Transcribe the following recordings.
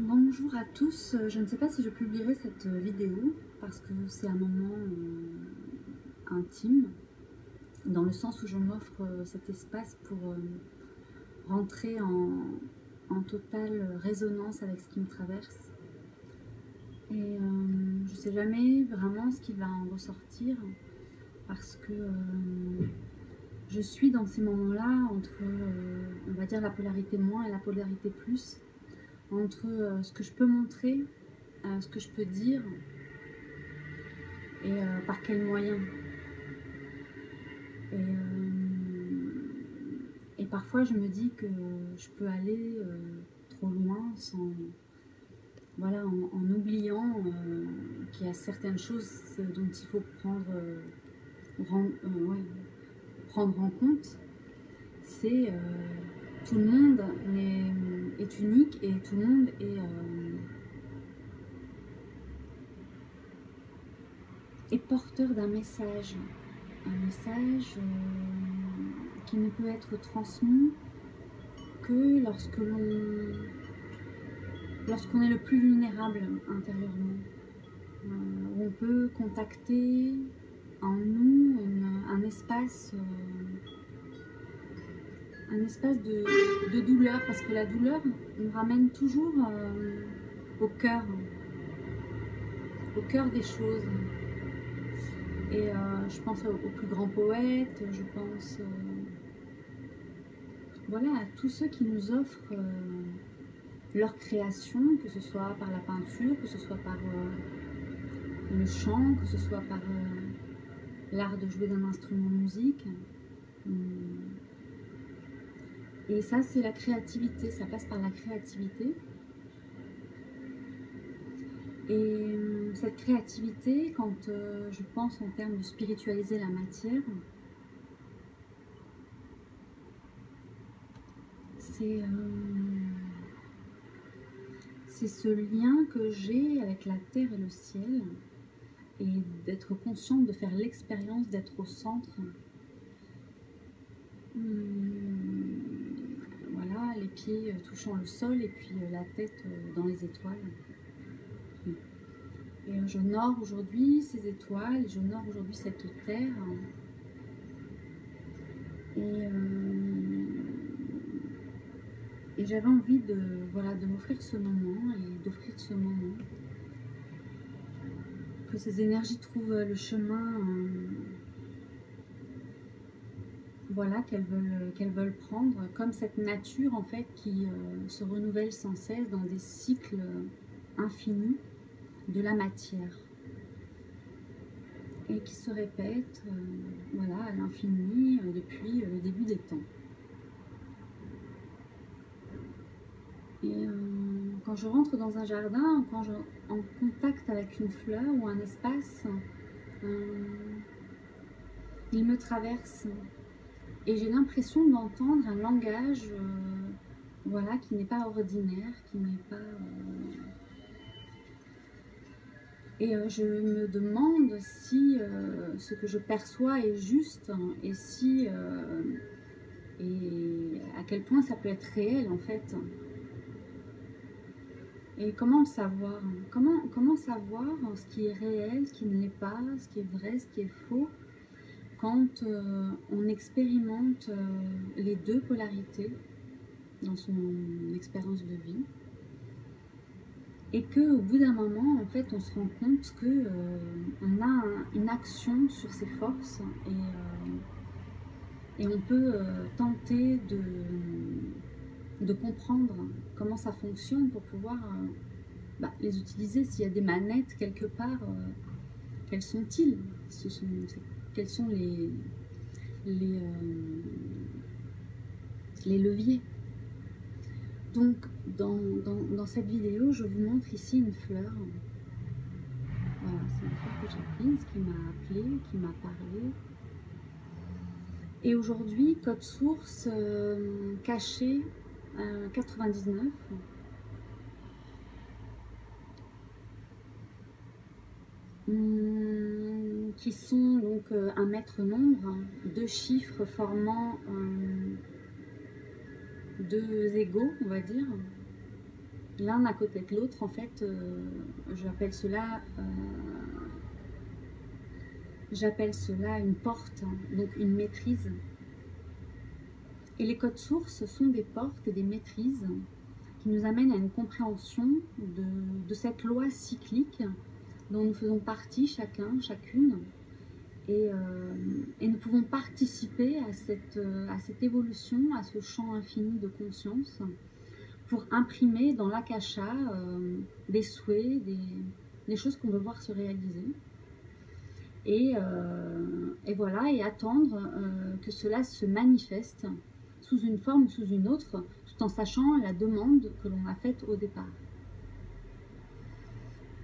Bonjour à tous, je ne sais pas si je publierai cette vidéo parce que c'est un moment intime, dans le sens où je m'offre cet espace pour rentrer en totale résonance avec ce qui me traverse. Et je ne sais jamais vraiment ce qui va en ressortir parce que je suis dans ces moments-là entre, on va dire, la polarité moins et la polarité plus, entre ce que je peux montrer, ce que je peux dire, et par quels moyens. Et parfois je me dis que je peux aller trop loin sans, voilà, en oubliant qu'il y a certaines choses dont il faut ouais, prendre en compte. C'est tout le monde est unique et tout le monde est porteur d'un message. Un message qui ne peut être transmis que lorsqu'on est le plus vulnérable intérieurement, où on peut contacter en nous un espace de douleur, parce que la douleur nous ramène toujours au cœur des choses. Et je pense aux plus grands poètes, je pense voilà, à tous ceux qui nous offrent leur création, que ce soit par la peinture, que ce soit par le chant, que ce soit par l'art de jouer d'un instrument de musique. Et ça, c'est la créativité, ça passe par la créativité. Et cette créativité, quand je pense en termes de spiritualiser la matière, c'est ce lien que j'ai avec la terre et le ciel, et d'être consciente de faire l'expérience d'être au centre. Voilà, les pieds touchant le sol et puis la tête dans les étoiles. Et j'honore aujourd'hui ces étoiles, j'honore aujourd'hui cette terre. Et j'avais envie de m'offrir ce moment et d'offrir ce moment. Que ces énergies trouvent le chemin voilà, qu'elles veulent prendre, comme cette nature en fait qui se renouvelle sans cesse dans des cycles infinis de la matière et qui se répète voilà, à l'infini depuis le début des temps. Et quand je rentre dans un jardin, quand je en contact avec une fleur ou un espace, il me traverse et j'ai l'impression d'entendre un langage voilà, qui n'est pas ordinaire, qui n'est pas... Et je me demande si ce que je perçois est juste et si et à quel point ça peut être réel en fait. Et comment le savoir? Comment savoir ce qui est réel, ce qui ne l'est pas, ce qui est vrai, ce qui est faux, quand on expérimente les deux polarités dans son expérience de vie, et qu'au bout d'un moment, en fait, on se rend compte que on a une action sur ses forces et on peut tenter de comprendre comment ça fonctionne pour pouvoir les utiliser. S'il y a des manettes quelque part, quels sont-ils? Quels sont les leviers? Donc, dans cette vidéo, je vous montre ici une fleur. Voilà, c'est une fleur que j'ai prise, qui m'a appelée, qui m'a parlé. Et aujourd'hui, code source caché 99. Qui sont donc un maître nombre, deux chiffres formant deux égaux, on va dire. l'un à côté de l'autre, en fait, j'appelle cela une porte, donc une maîtrise. Et les codes sources sont des portes et des maîtrises qui nous amènent à une compréhension de cette loi cyclique dont nous faisons partie chacun, chacune. Et nous pouvons participer à cette évolution, à ce champ infini de conscience, pour imprimer dans l'akasha des souhaits, des choses qu'on veut voir se réaliser. Et voilà, et attendre que cela se manifeste sous une forme ou sous une autre, tout en sachant la demande que l'on a faite au départ.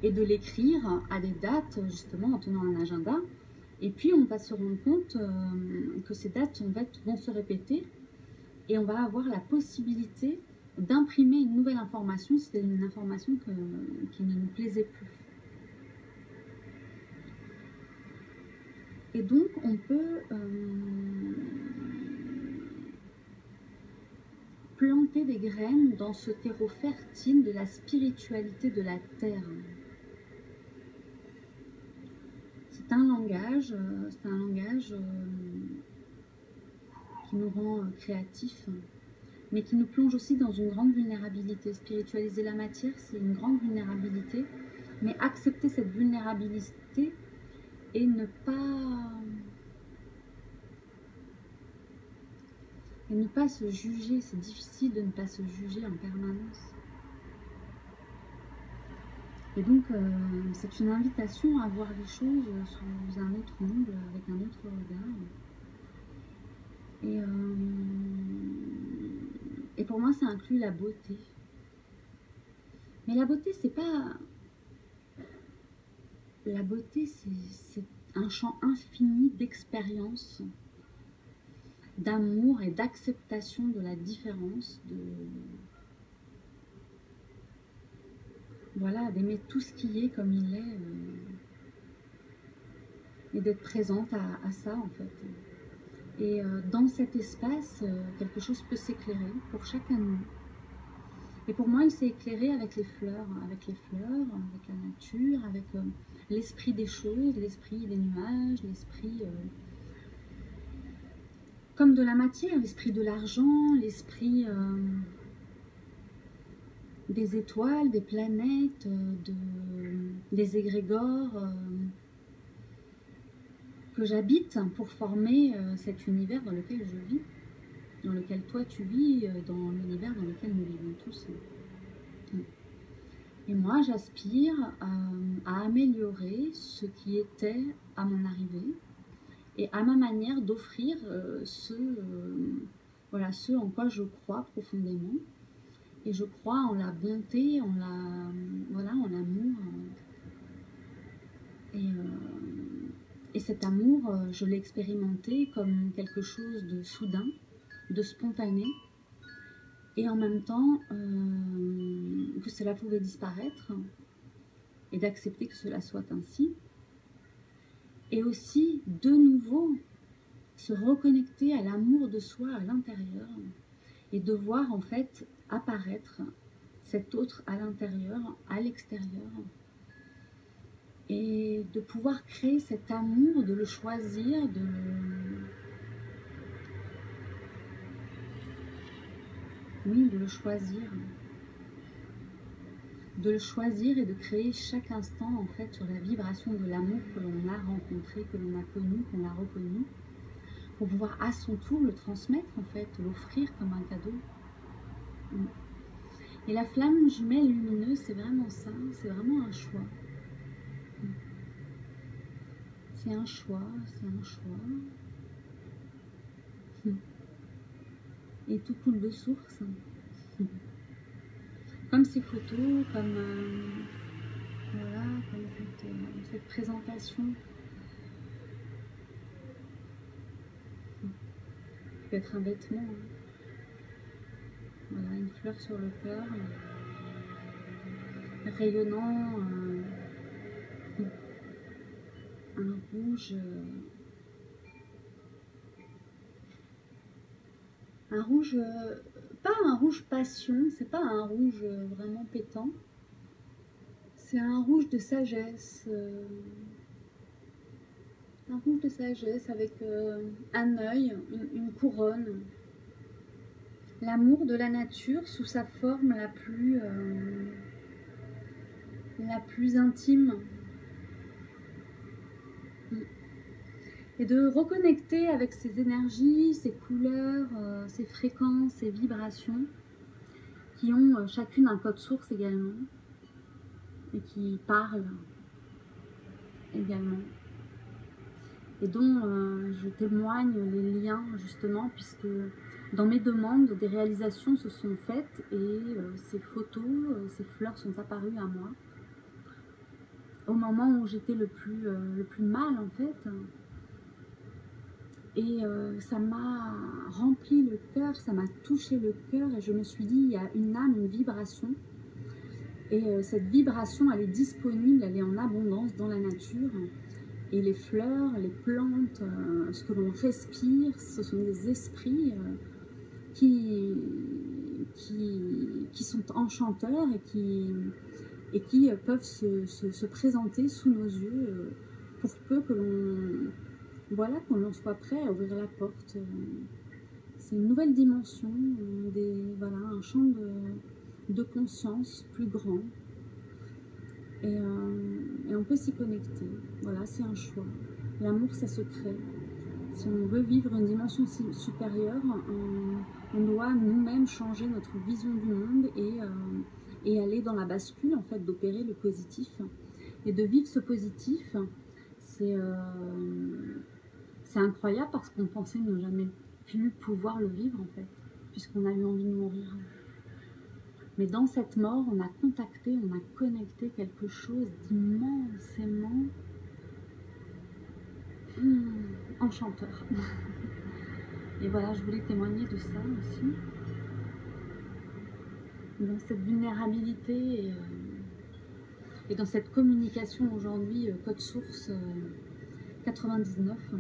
Et de l'écrire à des dates, justement, en tenant un agenda. Et puis, on va se rendre compte que ces dates, en fait, vont se répéter. Et on va avoir la possibilité d'imprimer une nouvelle information si c'est une information qui ne nous plaisait plus. Et donc, on peut planter des graines dans ce terreau fertile de la spiritualité de la Terre. C'est un langage qui nous rend créatifs, mais qui nous plonge aussi dans une grande vulnérabilité. Spiritualiser la matière, c'est une grande vulnérabilité, mais accepter cette vulnérabilité et ne pas se juger. C'est difficile de ne pas se juger en permanence. Et donc, c'est une invitation à voir les choses sous un autre angle, avec un autre regard. Et pour moi, ça inclut la beauté. Mais la beauté, c'est pas... La beauté, c'est un champ infini d'expérience, d'amour et d'acceptation de la différence, voilà, d'aimer tout ce qui est comme il est, et d'être présente à ça, en fait. Et dans cet espace, quelque chose peut s'éclairer pour chacun de nous. Et pour moi, il s'est éclairé avec les fleurs, avec la nature, avec l'esprit des choses, l'esprit des nuages, l'esprit comme de la matière, l'esprit de l'argent, l'esprit des étoiles, des planètes, des égrégores que j'habite pour former cet univers dans lequel je vis, dans lequel toi tu vis, dans l'univers dans lequel nous vivons tous. Et moi, j'aspire à améliorer ce qui était à mon arrivée et à ma manière d'offrir voilà, ce en quoi je crois profondément. Et je crois en la bonté, voilà, en l'amour. Et cet amour, je l'ai expérimenté comme quelque chose de soudain, de spontané. Et en même temps, que cela pouvait disparaître. Et d'accepter que cela soit ainsi. Et aussi, de nouveau, se reconnecter à l'amour de soi à l'intérieur. Et de voir en fait apparaître cet autre à l'intérieur, à l'extérieur. Et de pouvoir créer cet amour, de le choisir, de le choisir. De le choisir et de créer chaque instant en fait sur la vibration de l'amour que l'on a rencontré, que l'on a connu, qu'on a reconnu, pour pouvoir à son tour le transmettre en fait, l'offrir comme un cadeau. Et la flamme jumelle lumineuse, c'est vraiment ça, c'est vraiment un choix. C'est un choix, c'est un choix. Et tout coule de source. Comme ces photos, comme, voilà, comme cette présentation. Ça peut être un vêtement. Voilà, une fleur sur le cœur. Rayonnant, un rouge. Un rouge pas un rouge passion, c'est pas un rouge vraiment pétant. C'est un rouge de sagesse. Un rouge de sagesse avec un œil, une couronne. L'amour de la nature sous sa forme la plus intime. Et de reconnecter avec ces énergies, ces couleurs, ces fréquences, ces vibrations qui ont chacune un code source également et qui parlent également et dont je témoigne les liens justement puisque dans mes demandes des réalisations se sont faites et ces photos, ces fleurs sont apparues à moi au moment où j'étais le plus mal en fait. Et ça m'a rempli le cœur, ça m'a touché le cœur et je me suis dit, il y a une âme, une vibration. Et cette vibration, elle est disponible, elle est en abondance dans la nature. Et les fleurs, les plantes, ce que l'on respire, ce sont des esprits qui sont enchanteurs et qui peuvent se présenter sous nos yeux pour peu que l'on... Voilà, qu'on en soit prêt à ouvrir la porte. C'est une nouvelle dimension, voilà, un champ de conscience plus grand. Et on peut s'y connecter. Voilà, c'est un choix. L'amour, ça se crée. Si on veut vivre une dimension supérieure, on doit nous-mêmes changer notre vision du monde et aller dans la bascule, en fait, d'opérer le positif. Et de vivre ce positif, c'est incroyable parce qu'on pensait ne jamais plus pouvoir le vivre en fait, puisqu'on a eu envie de mourir. Mais dans cette mort, on a contacté, on a connecté quelque chose d'immensément enchanteur. Et voilà, je voulais témoigner de ça aussi. Dans cette vulnérabilité et dans cette communication aujourd'hui, code source 99.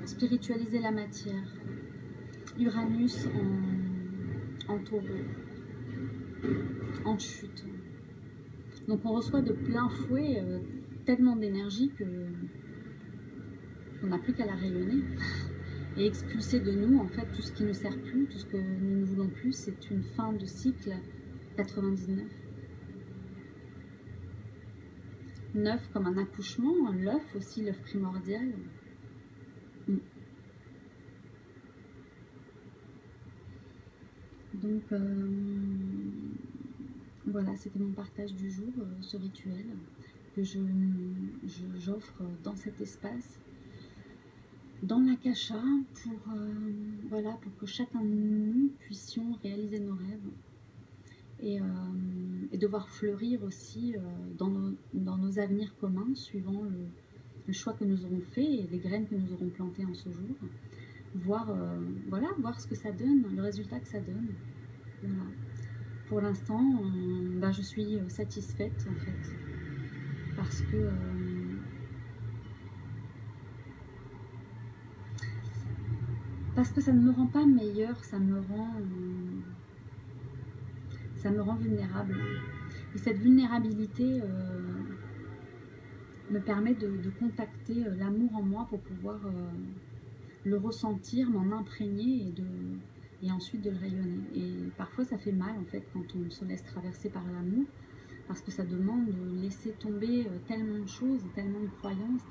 Spiritualiser la matière. Uranus en taureau, en chute. Donc on reçoit de plein fouet tellement d'énergie qu'on n'a plus qu'à la rayonner et expulser de nous en fait tout ce qui ne sert plus, tout ce que nous ne voulons plus. C'est une fin de cycle 99. 9 comme un accouchement, l'œuf aussi, l'œuf primordial. Donc voilà, c'était mon partage du jour, ce rituel que j'offre dans cet espace, dans l'Akasha, voilà, pour que chacun de nous puissions réaliser nos rêves et de voir fleurir aussi dans nos avenirs communs, suivant le choix que nous aurons fait et les graines que nous aurons plantées en ce jour. Voir ce que ça donne, le résultat que ça donne. Voilà. Pour l'instant, je suis satisfaite en fait, parce que ça ne me rend pas meilleure, ça me rend vulnérable. Et cette vulnérabilité me permet de contacter l'amour en moi pour pouvoir le ressentir, m'en imprégner et ensuite de le rayonner. Et parfois ça fait mal en fait quand on se laisse traverser par l'amour, parce que ça demande de laisser tomber tellement de choses, tellement de croyances,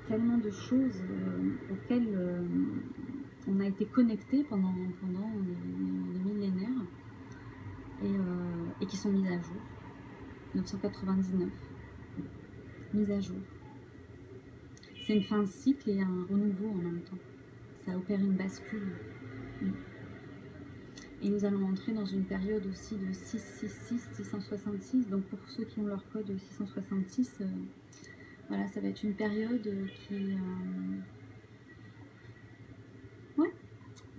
tellement de choses auxquelles on a été connecté pendant les millénaires et qui sont mises à jour. 999, mise à jour. C'est une fin de cycle et un renouveau en même temps. Ça opère une bascule. Et nous allons entrer dans une période aussi de 666, 666. Donc pour ceux qui ont leur code 666, voilà, ça va être une période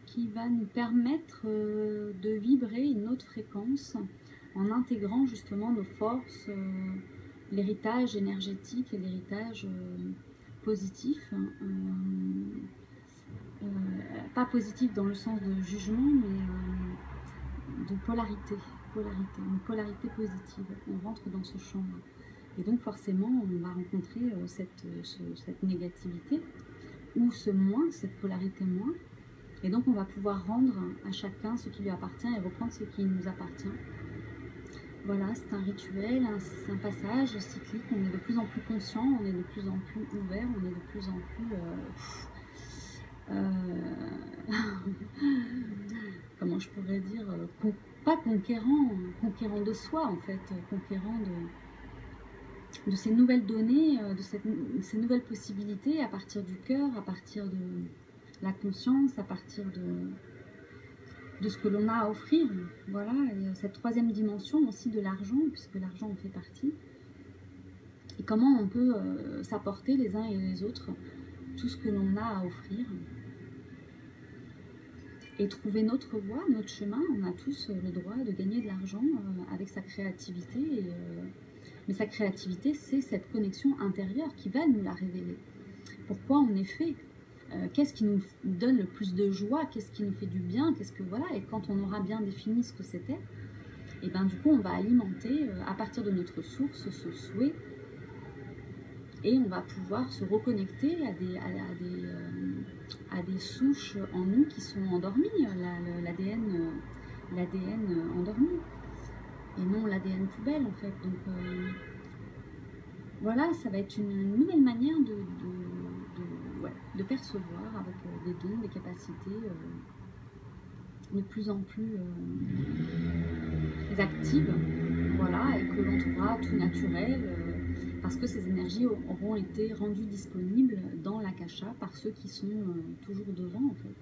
qui va nous permettre de vibrer une autre fréquence, en intégrant justement nos forces, l'héritage énergétique et l'héritage positif, pas positif dans le sens de jugement, mais de une polarité positive. On rentre dans ce champ-là. Et donc forcément, on va rencontrer cette négativité, ou ce moins, cette polarité moins. Et donc on va pouvoir rendre à chacun ce qui lui appartient et reprendre ce qui nous appartient. Voilà, c'est un rituel, un passage cyclique. On est de plus en plus conscient, on est de plus en plus ouvert, on est de plus en plus... comment je pourrais dire, pas conquérant de soi en fait, conquérant de ces nouvelles données, ces nouvelles possibilités à partir du cœur, à partir de la conscience, à partir de ce que l'on a à offrir. Voilà, et cette troisième dimension aussi de l'argent, puisque l'argent en fait partie. Et comment on peut s'apporter les uns et les autres tout ce que l'on a à offrir. Et trouver notre voie, notre chemin. On a tous le droit de gagner de l'argent avec sa créativité. Mais sa créativité, c'est cette connexion intérieure qui va nous la révéler. Pourquoi on est fait, qu'est-ce qui nous donne le plus de joie, qu'est-ce qui nous fait du bien, voilà. Et quand on aura bien défini ce que c'était, et ben du coup on va alimenter à partir de notre source ce souhait, et on va pouvoir se reconnecter à des souches en nous qui sont endormies, l'ADN endormi, et non l'ADN poubelle en fait. Donc voilà, ça va être une nouvelle manière de percevoir, avec des dons, des capacités de plus en plus actives, voilà, et que l'on trouvera tout naturel, parce que ces énergies auront été rendues disponibles dans l'akasha par ceux qui sont toujours devant en fait.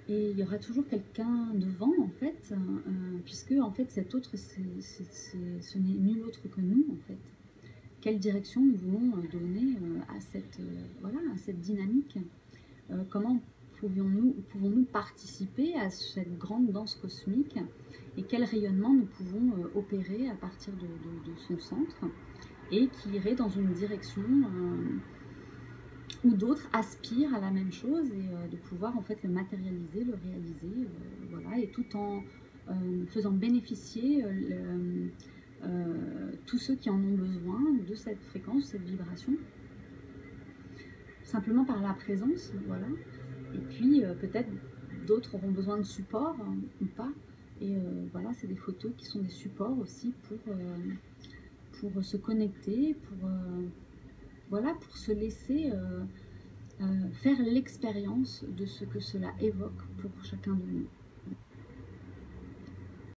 Et il y aura toujours quelqu'un devant en fait, puisque en fait cet autre, ce n'est nul autre que nous en fait. Quelle direction nous voulons donner à cette dynamique, comment pouvons-nous participer à cette grande danse cosmique, et quel rayonnement nous pouvons opérer à partir de son centre, et qui irait dans une direction où d'autres aspirent à la même chose, et de pouvoir en fait le matérialiser, le réaliser, voilà, et tout en faisant bénéficier tous ceux qui en ont besoin de cette fréquence, cette vibration, simplement par la présence, voilà. Et puis peut-être d'autres auront besoin de support ou pas, et voilà, c'est des photos qui sont des supports aussi pour se connecter, voilà, pour se laisser faire l'expérience de ce que cela évoque pour chacun de nous.